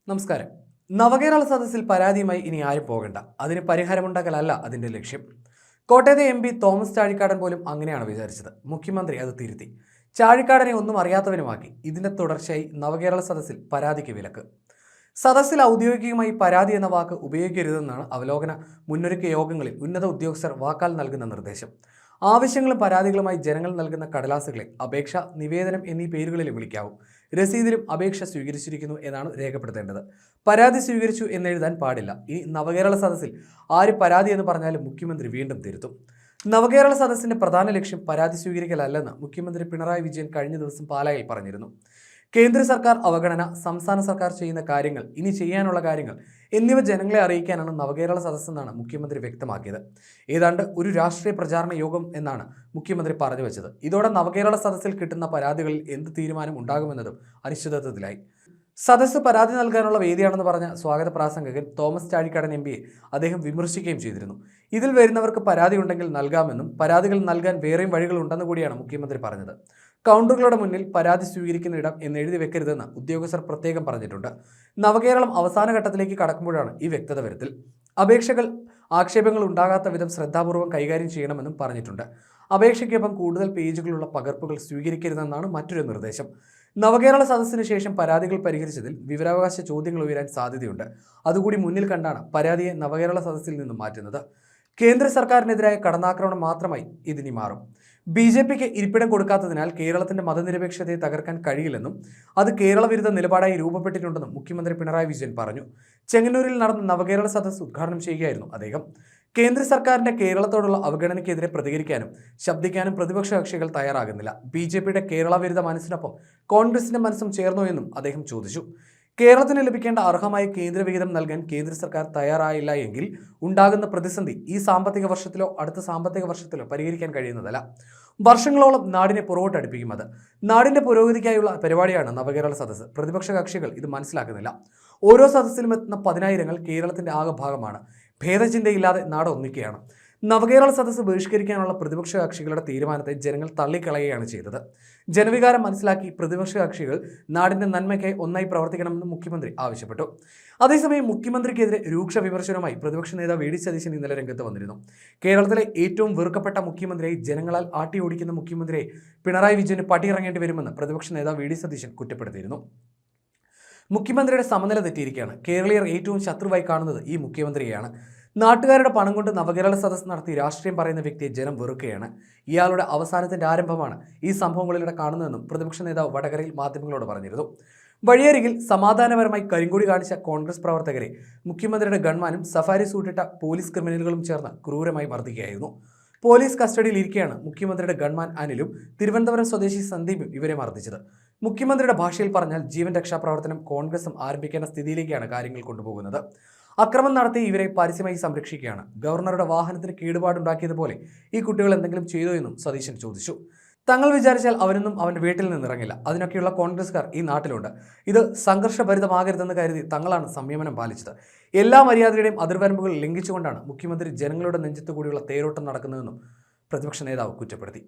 നമസ്കാരം. നവകേരള സദസ്സിൽ പരാതിയുമായി ഇനി ആരും പോകണ്ട. അതിന് പരിഹാരമുണ്ടാക്കലല്ല അതിന്റെ ലക്ഷ്യം. കോട്ടയത്തെ MP തോമസ് ചാഴിക്കാടൻ പോലും അങ്ങനെയാണ് വിചാരിച്ചത്. മുഖ്യമന്ത്രി അത് തിരുത്തി. ചാഴിക്കാടനെ ഒന്നും അറിയാത്തവനുമാക്കി. ഇതിന്റെ തുടർച്ചയായി നവകേരള സദസ്സിൽ പരാതിക്ക് വിലക്ക്. സദസ്സിൽ ഔദ്യോഗികമായി പരാതി എന്ന വാക്ക് ഉപയോഗിക്കരുതെന്നാണ് അവലോകന മുന്നൊരുക്ക യോഗങ്ങളിൽ ഉന്നത ഉദ്യോഗസ്ഥർ വാക്കാൽ നൽകുന്ന നിർദ്ദേശം. ആവശ്യങ്ങളും പരാതികളുമായി ജനങ്ങൾ നൽകുന്ന കടലാസുകളെ അപേക്ഷ, നിവേദനം എന്നീ പേരുകളിൽ വിളിക്കാവൂ. രസീതിലും അപേക്ഷ സ്വീകരിച്ചിരിക്കുന്നു എന്നാണ് രേഖപ്പെടുത്തേണ്ടത്. പരാതി സ്വീകരിച്ചു എന്നെഴുതാൻ പാടില്ല. ഇനി നവകേരള സദസ്സിൽ ആര് പരാതി എന്ന് പറഞ്ഞാലും മുഖ്യമന്ത്രി വീണ്ടും തിരുത്തും. നവകേരള സദസ്സിന്റെ പ്രധാന ലക്ഷ്യം പരാതി സ്വീകരിക്കലല്ലെന്ന് മുഖ്യമന്ത്രി പിണറായി വിജയൻ കഴിഞ്ഞ ദിവസം പാലായിൽ പറഞ്ഞിരുന്നു. കേന്ദ്ര സർക്കാർ അവഗണന, സംസ്ഥാന സർക്കാർ ചെയ്യുന്ന കാര്യങ്ങൾ, ഇനി ചെയ്യാനുള്ള കാര്യങ്ങൾ എന്നിവ ജനങ്ങളെ അറിയിക്കാനാണ് നവകേരള സദസ്സെന്നാണ് മുഖ്യമന്ത്രി വ്യക്തമാക്കിയത്. ഏതാണ്ട് ഒരു രാഷ്ട്രീയ പ്രചാരണ യോഗം എന്നാണ് മുഖ്യമന്ത്രി പറഞ്ഞു വെച്ചത്. ഇതോടെ നവകേരള സദസ്സിൽ കിട്ടുന്ന പരാതികളിൽ എന്ത് തീരുമാനം ഉണ്ടാകുമെന്നതും അനിശ്ചിതത്വത്തിലായി. സദസ്സ് പരാതി നൽകാനുള്ള വേദിയാണെന്ന് പറഞ്ഞ സ്വാഗത പ്രാസംഗകൻ തോമസ് ചാഴിക്കാടൻ MPയെ അദ്ദേഹം വിമർശിക്കുകയും ചെയ്തിരുന്നു. ഇതിൽ വരുന്നവർക്ക് പരാതി ഉണ്ടെങ്കിൽ നൽകാമെന്നും പരാതികൾ നൽകാൻ വേറെയും വഴികളുണ്ടെന്ന് കൂടിയാണ് മുഖ്യമന്ത്രി പറഞ്ഞത്. കൗണ്ടറുകളുടെ മുന്നിൽ പരാതി സ്വീകരിക്കുന്ന ഇടം എന്നെഴുതി വെക്കരുതെന്ന് ഉദ്യോഗസ്ഥർ പ്രത്യേകം പറഞ്ഞിട്ടുണ്ട്. നവകേരളം അവസാന ഘട്ടത്തിലേക്ക് കടക്കുമ്പോഴാണ് ഈ വ്യക്തത വരുത്തൽ. അപേക്ഷകൾ ആക്ഷേപങ്ങൾ ഉണ്ടാകാത്ത വിധം ശ്രദ്ധാപൂർവം കൈകാര്യം ചെയ്യണമെന്നും പറഞ്ഞിട്ടുണ്ട്. അപേക്ഷയ്ക്കൊപ്പം കൂടുതൽ പേജുകളുള്ള പകർപ്പുകൾ സ്വീകരിക്കരുതെന്നാണ് മറ്റൊരു നിർദ്ദേശം. നവകേരള സദസ്സിന് ശേഷം പരാതികൾ പരിഹരിച്ചതിൽ വിവരാവകാശ ചോദ്യങ്ങൾ ഉയരാൻ സാധ്യതയുണ്ട്. അതുകൂടി മുന്നിൽ കണ്ടാണ് പരാതിയെ നവകേരള സദസ്സിൽ നിന്നും മാറ്റുന്നത്. കേന്ദ്ര സർക്കാരിനെതിരായ കടന്നാക്രമണം മാത്രമായി ഇതിനി മാറും. BJPക്ക് ഇരിപ്പിടം കൊടുക്കാത്തതിനാൽ കേരളത്തിന്റെ മതനിരപേക്ഷതയെ തകർക്കാൻ കഴിയില്ലെന്നും അത് കേരള വിരുദ്ധ നിലപാടായി രൂപപ്പെട്ടിട്ടുണ്ടെന്നും മുഖ്യമന്ത്രി പിണറായി വിജയൻ പറഞ്ഞു. ചെങ്ങന്നൂരിൽ നടന്ന നവകേരള സദസ്സ് ഉദ്ഘാടനം ചെയ്യുകയായിരുന്നു അദ്ദേഹം. കേന്ദ്ര സർക്കാരിന്റെ കേരളത്തോടുള്ള അവഗണനയ്ക്കെതിരെ പ്രതികരിക്കാനും ശബ്ദിക്കാനും പ്രതിപക്ഷ കക്ഷികൾ തയ്യാറാകുന്നില്ല. BJPയുടെ കേരള വിരുദ്ധ മനസ്സിനൊപ്പം കോൺഗ്രസിന്റെ മനസ്സും ചേർന്നോ എന്നും അദ്ദേഹം ചോദിച്ചു. കേരളത്തിന് ലഭിക്കേണ്ട അർഹമായ കേന്ദ്ര വിഹിതം നൽകാൻ കേന്ദ്ര സർക്കാർ തയ്യാറായില്ല എങ്കിൽ ഉണ്ടാകുന്ന പ്രതിസന്ധി ഈ സാമ്പത്തിക വർഷത്തിലോ അടുത്ത സാമ്പത്തിക വർഷത്തിലോ പരിഹരിക്കാൻ കഴിയുന്നതല്ല. വർഷങ്ങളോളം നാടിനെ പുറകോട്ടടുപ്പിക്കും. അത് നാടിന്റെ പുരോഗതിക്കായുള്ള പരിപാടിയാണ് നവകേരള സദസ്സ്. പ്രതിപക്ഷ കക്ഷികൾ ഇത് മനസ്സിലാക്കുന്നില്ല. ഓരോ സദസ്സിലും എത്തുന്ന പതിനായിരങ്ങൾ കേരളത്തിന്റെ ആകെ ഭാഗമാണ്. ഭേദചിന്തയില്ലാതെ നാട് ഒന്നിക്കുകയാണ്. നവകേരള സദസ്സ് ബഹിഷ്കരിക്കാനുള്ള പ്രതിപക്ഷ കക്ഷികളുടെ തീരുമാനത്തെ ജനങ്ങൾ തള്ളിക്കളയുകയാണ് ചെയ്തത്. ജനവികാരം മനസ്സിലാക്കി പ്രതിപക്ഷ കക്ഷികൾ നാടിന്റെ നന്മയ്ക്കായി ഒന്നായി പ്രവർത്തിക്കണമെന്ന് മുഖ്യമന്ത്രി ആവശ്യപ്പെട്ടു. അതേസമയം മുഖ്യമന്ത്രിക്കെതിരെ രൂക്ഷ വിമർശനവുമായി പ്രതിപക്ഷ നേതാവ് VD സതീശൻ ഇന്നലെ രംഗത്ത് വന്നിരുന്നു. കേരളത്തിലെ ഏറ്റവും വെറുക്കപ്പെട്ട മുഖ്യമന്ത്രിയായി, ജനങ്ങളാൽ ആട്ടിയോടിക്കുന്ന മുഖ്യമന്ത്രിയെ പിണറായി വിജയന് പടിയിറങ്ങേണ്ടി വരുമെന്ന് പ്രതിപക്ഷ നേതാവ് VD സതീശൻ കുറ്റപ്പെടുത്തിയിരുന്നു. മുഖ്യമന്ത്രിയുടെ സമനില തെറ്റിയിരിക്കുകയാണ്. കേരളീയർ ഏറ്റവും ശത്രുവായി കാണുന്നത് ഈ മുഖ്യമന്ത്രിയെയാണ്. നാട്ടുകാരുടെ പണം കൊണ്ട് നവകേരള സദസ്സ് നടത്തി രാഷ്ട്രീയം പറയുന്ന വ്യക്തിയെ ജനം വെറുക്കുകയാണ്. ഇയാളുടെ അവസാനത്തിന്റെ ആരംഭമാണ് ഈ സംഭവങ്ങളിലൂടെ കാണുന്നതെന്നും പ്രതിപക്ഷ നേതാവ് വടകരയിൽ മാധ്യമങ്ങളോട് പറഞ്ഞിരുന്നു. വഴിയരികിൽ സമാധാനപരമായി കരിങ്കൊടി കാണിച്ച കോൺഗ്രസ് പ്രവർത്തകരെ മുഖ്യമന്ത്രിയുടെ ഗൺമാനും സഫാരി സൂട്ടിട്ട പോലീസ് ക്രിമിനലുകളും ചേർന്ന് ക്രൂരമായി മർദ്ദിക്കുകയായിരുന്നു. പോലീസ് കസ്റ്റഡിയിൽ ഇരിക്കെയാണ് മുഖ്യമന്ത്രിയുടെ ഗൺമാൻ അനിലും തിരുവനന്തപുരം സ്വദേശി സന്ദീപും ഇവരെ മർദ്ദിച്ചത്. മുഖ്യമന്ത്രിയുടെ ഭാഷയിൽ പറഞ്ഞാൽ ജീവൻ രക്ഷാപ്രവർത്തനം കോൺഗ്രസും ആരംഭിക്കേണ്ട സ്ഥിതിയിലേക്കാണ് കാര്യങ്ങൾ കൊണ്ടുപോകുന്നത്. അക്രമം നടത്തി ഇവരെ പരസ്യമായി സംരക്ഷിക്കുകയാണ്. ഗവർണറുടെ വാഹനത്തിന് കേടുപാടുണ്ടാക്കിയതുപോലെ ഈ കുട്ടികൾ എന്തെങ്കിലും ചെയ്തോ എന്നും സതീശൻ ചോദിച്ചു. തങ്ങൾ വിചാരിച്ചാൽ അവനൊന്നും അവൻ്റെ വീട്ടിൽ നിന്നിറങ്ങില്ല. അതിനൊക്കെയുള്ള കോൺഗ്രസ്സുകാർ ഈ നാട്ടിലുണ്ട്. ഇത് സംഘർഷഭരിതമാകരുതെന്ന് കരുതി തങ്ങളാണ് സംയമനം പാലിച്ചത്. എല്ലാ മര്യാദയുടെയും അതിർവരമ്പുകൾ ലംഘിച്ചുകൊണ്ടാണ് മുഖ്യമന്ത്രി ജനങ്ങളുടെ നെഞ്ചത്തു കൂടിയുള്ള തേരോട്ടം നടക്കുന്നതെന്നും പ്രതിപക്ഷ നേതാവ് കുറ്റപ്പെടുത്തി.